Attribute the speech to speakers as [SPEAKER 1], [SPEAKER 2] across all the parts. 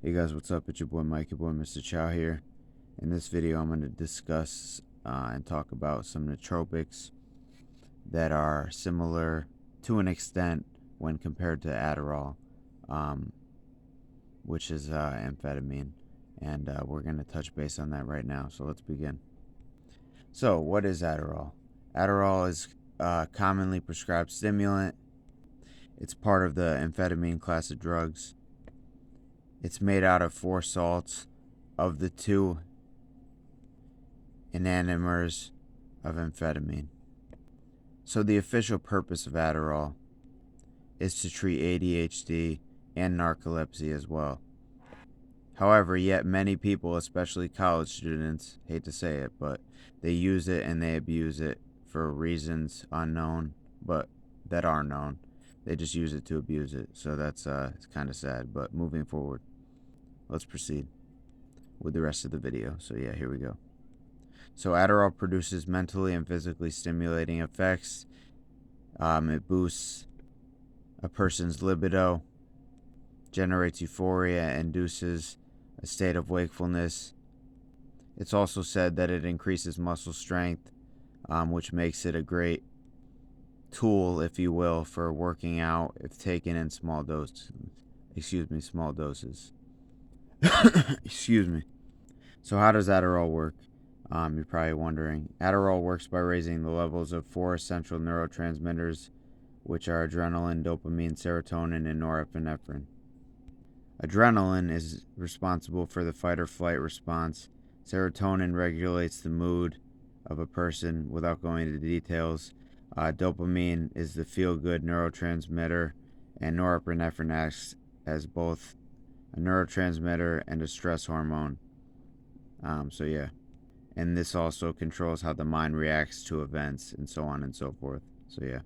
[SPEAKER 1] Hey guys, what's up? It's your boy Mike, your boy Mr. Chow here. In this video, I'm going to discuss and talk about some nootropics that are similar to an extent when compared to Adderall, um, which is amphetamine. And we're going to touch base on that right now. So let's begin. So, what is Adderall? Adderall is a commonly prescribed stimulant. It's part of the amphetamine class of drugs. It's made out of 4 salts of the 2 enantiomers of amphetamine. So the official purpose of Adderall is to treat ADHD and narcolepsy as well. However, yet many people, especially college students, hate to say it, but they use it and they abuse it for reasons unknown, but that are known. They just use it to abuse it. So that's it's kind of sad, but moving forward. Let's proceed with the rest of the video. So yeah, here we go. So Adderall produces mentally and physically stimulating effects. It boosts a person's libido, generates euphoria, induces a state of wakefulness. It's also said that it increases muscle strength, which makes it a great tool, if you will, for working out if taken in small doses. Small doses. Excuse me. So how does Adderall work? You're probably wondering. Adderall works by raising the levels of 4 essential neurotransmitters, which are adrenaline, dopamine, serotonin, and norepinephrine. Adrenaline is responsible for the fight or flight response. Serotonin regulates the mood of a person without going into details. Dopamine is the feel-good neurotransmitter, and norepinephrine acts as both a neurotransmitter and a stress hormone. So yeah. And this also controls how the mind reacts to events and so on and so forth. So yeah.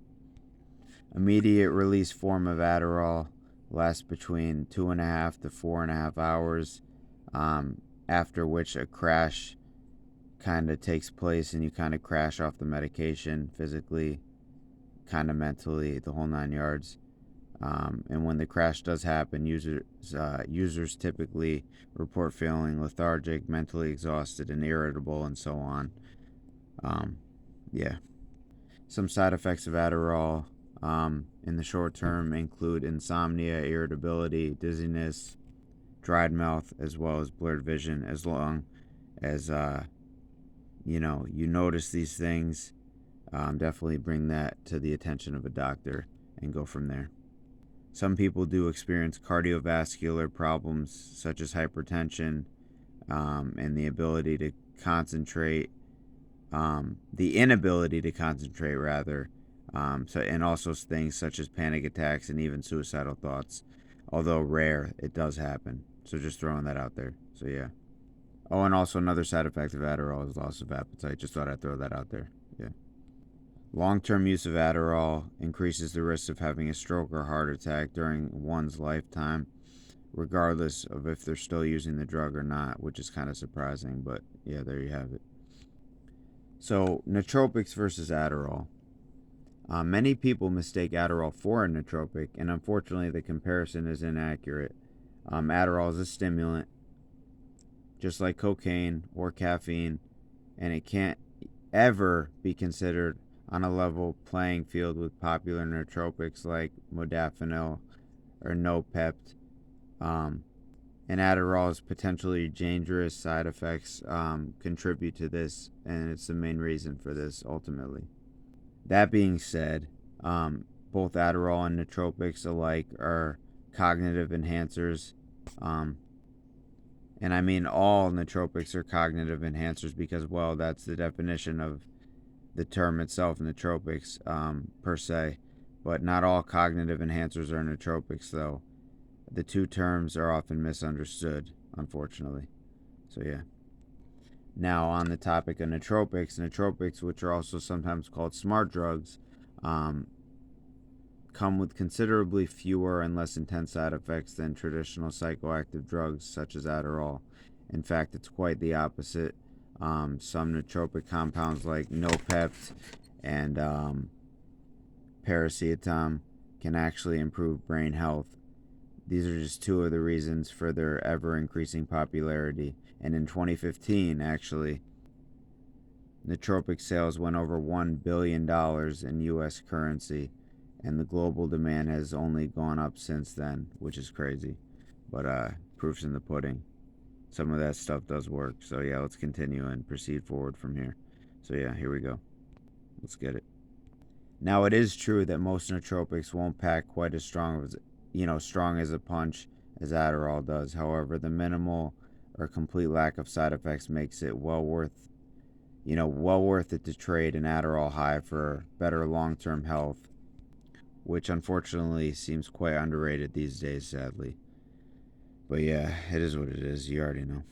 [SPEAKER 1] Immediate release form of Adderall lasts between 2.5 to 4.5 hours, after which a crash kind of takes place and you kind of crash off the medication physically, kind of mentally, the whole 9 yards. And when the crash does happen, users typically report feeling lethargic, mentally exhausted, and irritable, and so on. Yeah. Some side effects of Adderall in the short term include insomnia, irritability, dizziness, dried mouth, as well as blurred vision. As long as you notice these things, definitely bring that to the attention of a doctor and go from there. Some people do experience cardiovascular problems such as hypertension, and the ability to concentrate, the inability to concentrate rather, and also things such as panic attacks and even suicidal thoughts. Although rare, it does happen. So just throwing that out there. So yeah. Oh, and also another side effect of Adderall is loss of appetite. Just thought I'd throw that out there. Yeah. Long-term use of Adderall increases the risk of having a stroke or heart attack during one's lifetime, regardless of if they're still using the drug or not, which is kind of surprising, but yeah, there you have it. So, nootropics versus Adderall. Many people mistake Adderall for a nootropic, and unfortunately the comparison is inaccurate. Adderall is a stimulant, just like cocaine or caffeine, and it can't ever be considered on a level playing field with popular nootropics like Modafinil or Nopept. And Adderall's potentially dangerous side effects contribute to this, and it's the main reason for this ultimately. That being said, both Adderall and nootropics alike are cognitive enhancers. And I mean all nootropics are cognitive enhancers because, well, that's the definition of the term itself, nootropics, per se. But not all cognitive enhancers are nootropics, though. The two terms are often misunderstood, unfortunately. So yeah. Now, on the topic of nootropics, which are also sometimes called smart drugs, come with considerably fewer and less intense side effects than traditional psychoactive drugs such as Adderall. In fact, it's quite the opposite. Some nootropic compounds like Nopept and paracetam can actually improve brain health, These are just two of the reasons for their ever increasing popularity. And in 2015, actually, nootropic sales went over $1 billion in US currency, and the global demand has only gone up since then, which is crazy. But proof's in the pudding. Some of that stuff does work. So yeah, let's continue and proceed forward from here. So yeah, here we go. Let's get it. Now it is true that most nootropics won't pack quite as strong as a punch as Adderall does. However, the minimal or complete lack of side effects makes it well worth it to trade an Adderall high for better long-term health, which unfortunately seems quite underrated these days, sadly. But yeah, it is what it is. You already know.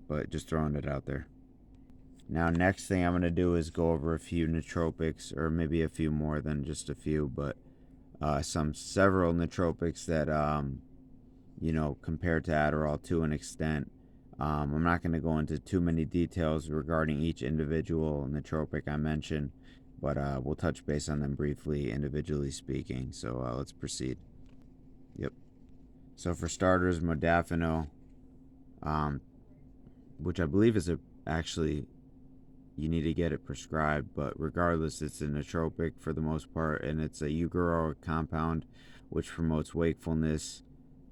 [SPEAKER 1] But just throwing it out there. Now, next thing I'm going to do is go over a few nootropics, or maybe a few more than just a few, but several nootropics that, compared to Adderall to an extent. I'm not going to go into too many details regarding each individual nootropic I mentioned, but we'll touch base on them briefly, individually speaking. So let's proceed. Yep. So for starters, Modafinil, which I believe is actually, you need to get it prescribed, but regardless, it's a nootropic for the most part, and it's a eugeroic compound which promotes wakefulness,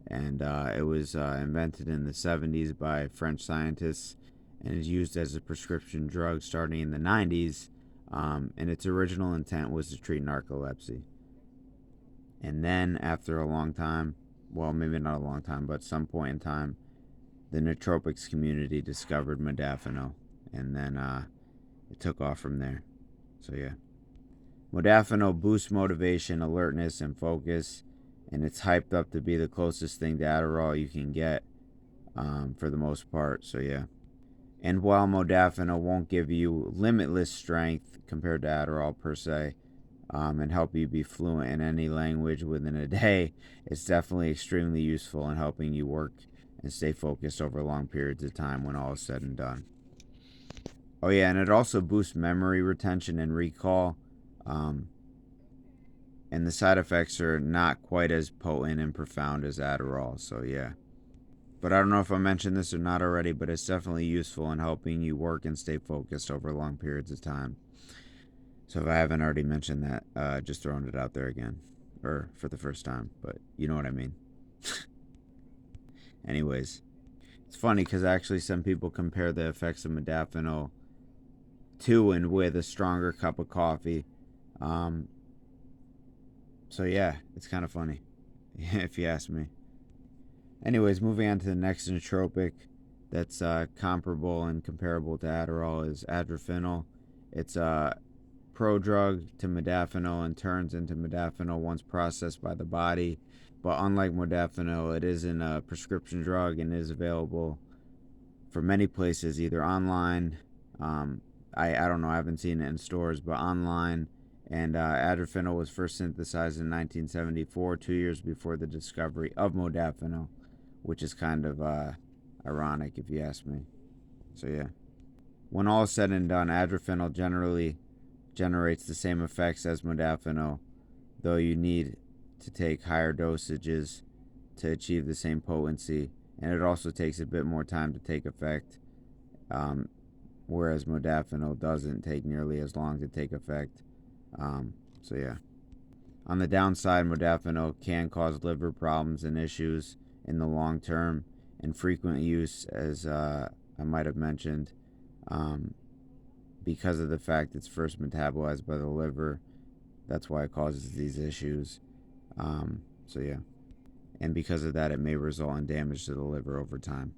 [SPEAKER 1] and it was invented in the 70s by French scientists and is used as a prescription drug starting in the 90s, and its original intent was to treat narcolepsy. And then after a long time, well, maybe not a long time, but some point in time, the nootropics community discovered modafinil, and then it took off from there. So yeah. Modafinil boosts motivation, alertness, and focus, and it's hyped up to be the closest thing to Adderall you can get, for the most part. So yeah. And while modafinil won't give you limitless strength compared to Adderall per se, and help you be fluent in any language within a day, it's definitely extremely useful in helping you work and stay focused over long periods of time when all is said and done. Oh yeah, and it also boosts memory retention and recall. And the side effects are not quite as potent and profound as Adderall, so yeah. But I don't know if I mentioned this or not already, but it's definitely useful in helping you work and stay focused over long periods of time. So if I haven't already mentioned that, just throwing it out there again. Or for the first time, but you know what I mean. Anyways, it's funny because actually some people compare the effects of modafinil to and with a stronger cup of coffee. So yeah, it's kind of funny, if you ask me. Anyways, moving on to the next nootropic that's comparable and comparable to Adderall is Adrophenyl. It's a prodrug to modafinil and turns into modafinil once processed by the body. But unlike modafinil, it isn't a prescription drug and is available for many places, either online. I don't know, I haven't seen it in stores, but online. And Adrophenyl was first synthesized in 1974, 2 years before the discovery of modafinil, which is kind of ironic if you ask me. So yeah. When all is said and done, Adrophenyl generally generates the same effects as modafinil, though you need to take higher dosages to achieve the same potency, and it also takes a bit more time to take effect, whereas modafinil doesn't take nearly as long to take effect. So yeah. On the downside, modafinil can cause liver problems and issues in the long term, and frequent use, as I might have mentioned, because of the fact it's first metabolized by the liver. That's why it causes these issues. So yeah. And because of that, it may result in damage to the liver over time.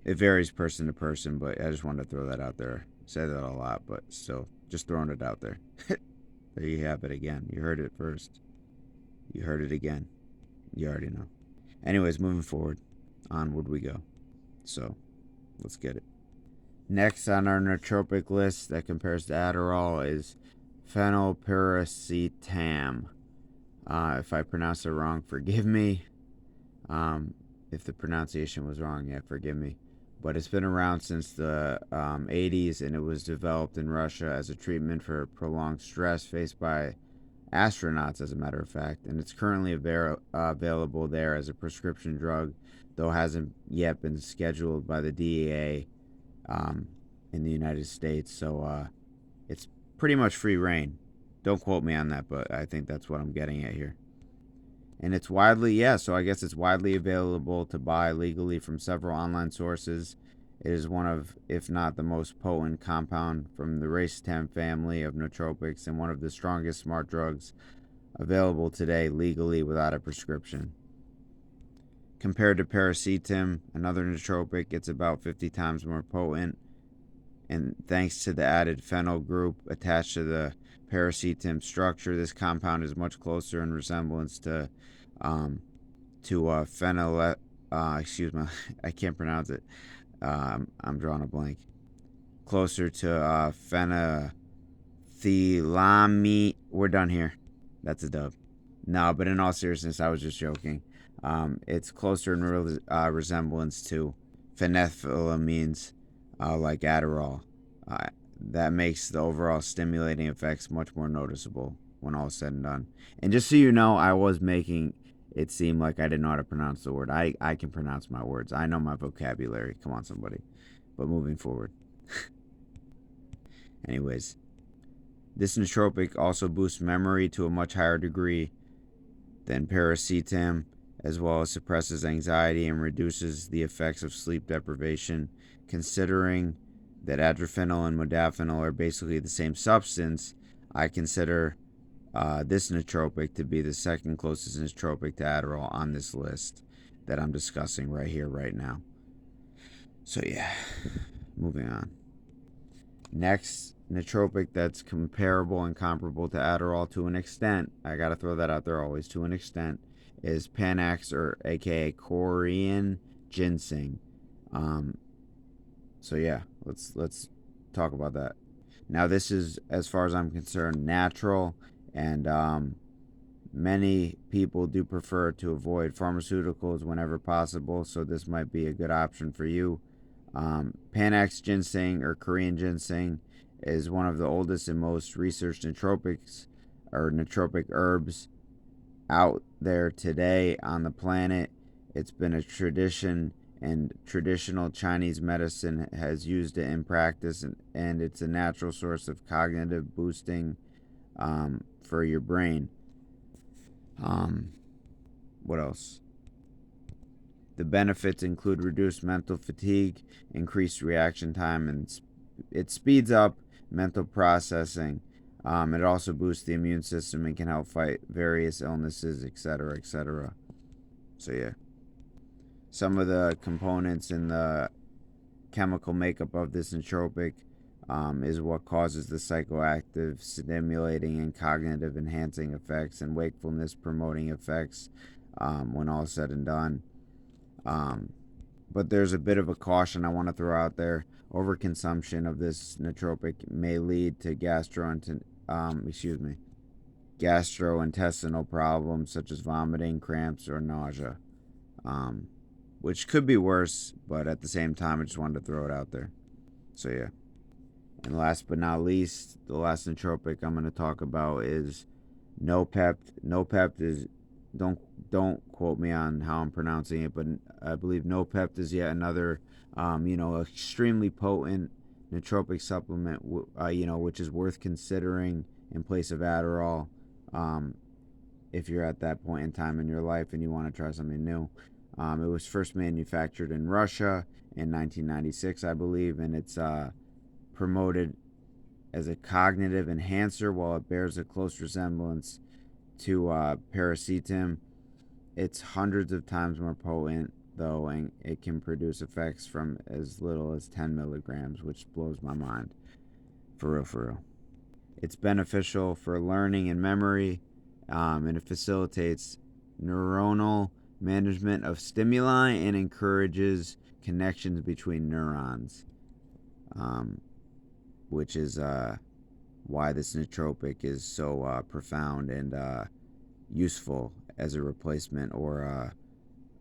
[SPEAKER 1] It varies person to person, but I just wanted to throw that out there. I say that a lot, but still, just throwing it out there. There you have it again. You heard it first. You heard it again. You already know. Anyways, moving forward. Onward we go. So, let's get it. Next on our nootropic list that compares to Adderall is phenylpiracetam. If I pronounce it wrong, forgive me. If the pronunciation was wrong, yeah, forgive me. But it's been around since the 80s, and it was developed in Russia as a treatment for prolonged stress faced by astronauts, as a matter of fact, and it's currently available there as a prescription drug, though hasn't yet been scheduled by the DEA in the United States. So it's pretty much free reign. Don't quote me on that, but I think that's what I'm getting at here. And it's so I guess it's widely available to buy legally from several online sources. It is one of, if not the most potent compound from the racetam family of nootropics and one of the strongest smart drugs available today legally without a prescription. Compared to paracetam, another nootropic, it's about 50 times more potent. And thanks to the added phenyl group attached to the paracetam structure, this compound is much closer in resemblance to phenyl. Excuse me, I can't pronounce it. I'm drawing a blank. Closer to phenethylamine. We're done here. That's a dub. No, but in all seriousness, I was just joking. It's closer in resemblance to phenethylamines, like Adderall. That makes the overall stimulating effects much more noticeable when all is said and done. And just so you know, I was making it seem like I didn't know how to pronounce the word. I can pronounce my words. I know my vocabulary. Come on, somebody. But moving forward. Anyways, this nootropic also boosts memory to a much higher degree than paracetam, as well as suppresses anxiety and reduces the effects of sleep deprivation. Considering that Adrophenyl and Modafinil are basically the same substance, I consider this nootropic to be the second closest nootropic to Adderall on this list that I'm discussing right here, right now. So yeah, moving on. Next nootropic that's comparable and comparable to Adderall to an extent, I gotta throw that out there always, to an extent, is Panax, or aka Korean ginseng. So yeah, let's talk about that. Now this is, as far as I'm concerned, natural, and many people do prefer to avoid pharmaceuticals whenever possible, so this might be a good option for you. Panax ginseng, or Korean ginseng, is one of the oldest and most researched nootropics, or nootropic herbs out there today on the planet. It's been a tradition, and traditional Chinese medicine has used it in practice, and it's a natural source of cognitive boosting for your brain. What else? The benefits include reduced mental fatigue, increased reaction time, and it speeds up mental processing. It also boosts the immune system and can help fight various illnesses, etc., etc. So yeah, some of the components in the chemical makeup of this nootropic is what causes the psychoactive, stimulating, and cognitive enhancing effects and wakefulness promoting effects when all is said and done. But there's a bit of a caution I want to throw out there. Overconsumption of this nootropic may lead to gastrointestinal problems such as vomiting, cramps, or nausea, which could be worse, but at the same time, I just wanted to throw it out there. So yeah. And last but not least, the last nootropic I'm going to talk about is Nopept. Nopept is, don't quote me on how I'm pronouncing it, but I believe Nopept is yet another, extremely potent nootropic supplement, which is worth considering in place of Adderall, if you're at that point in time in your life and you want to try something new. It was first manufactured in Russia in 1996, I believe, and it's promoted as a cognitive enhancer. While it bears a close resemblance to paracetam, it's hundreds of times more potent, though, and it can produce effects from as little as 10 milligrams, which blows my mind. For real, for real. It's beneficial for learning and memory, and it facilitates neuronal management of stimuli and encourages connections between neurons, which is why this nootropic is so profound and useful as a replacement or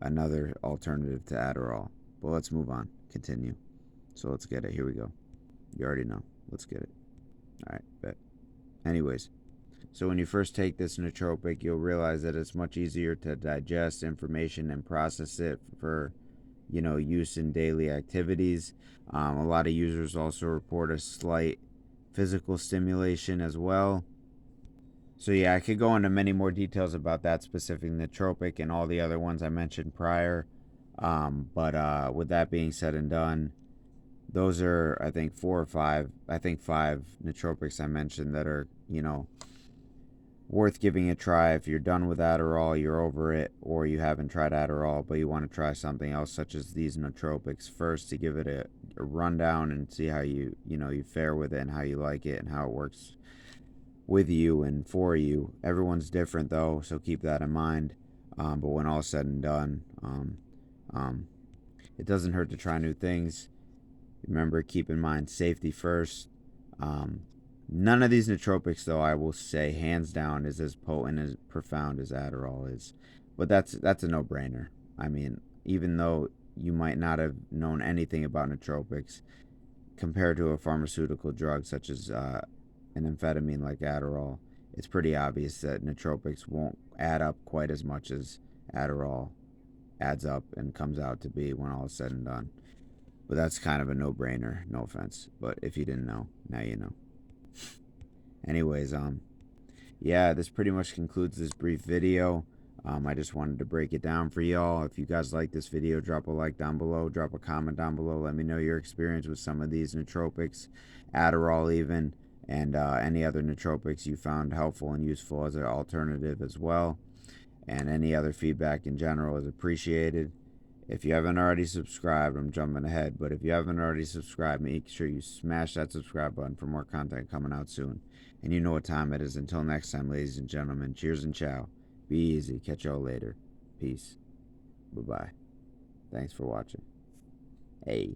[SPEAKER 1] another alternative to Adderall. But let's move on. Continue. So let's get it. Here we go. You already know. Let's get it. All right, bet. Anyways, So when you first take this nootropic, you'll realize that it's much easier to digest information and process it for, use in daily activities. A lot of users also report a slight physical stimulation as well. So yeah, I could go into many more details about that specific nootropic and all the other ones I mentioned prior. But with that being said and done, those are, I think, 4 or 5, I think 5 nootropics I mentioned that are, worth giving a try. If you're done with Adderall, you're over it, or you haven't tried Adderall, but you want to try something else, such as these nootropics first, to give it a rundown and see how you fare with it and how you like it and how it works with you and for you. Everyone's different though, so keep that in mind. But when all is said and done, it doesn't hurt to try new things. Remember, keep in mind safety first. None of these nootropics, though, I will say, hands down, is as potent, as profound as Adderall is. But that's a no-brainer. I mean, even though you might not have known anything about nootropics, compared to a pharmaceutical drug such as an amphetamine like Adderall, it's pretty obvious that nootropics won't add up quite as much as Adderall adds up and comes out to be when all is said and done. But that's kind of a no-brainer, no offense. But if you didn't know, now you know. Anyways, yeah, this pretty much concludes this brief video. I just wanted to break it down for y'all. If you guys like this video, drop a like down below, drop a comment down below. Let me know your experience with some of these nootropics, Adderall even, and any other nootropics you found helpful and useful as an alternative as well. And any other feedback in general is appreciated. If you haven't already subscribed, I'm jumping ahead, but if you haven't already subscribed, make sure you smash that subscribe button for more content coming out soon. And you know what time it is. Until next time, ladies and gentlemen, cheers and ciao. Be easy. Catch y'all later. Peace. Bye-bye. Thanks for watching. Hey.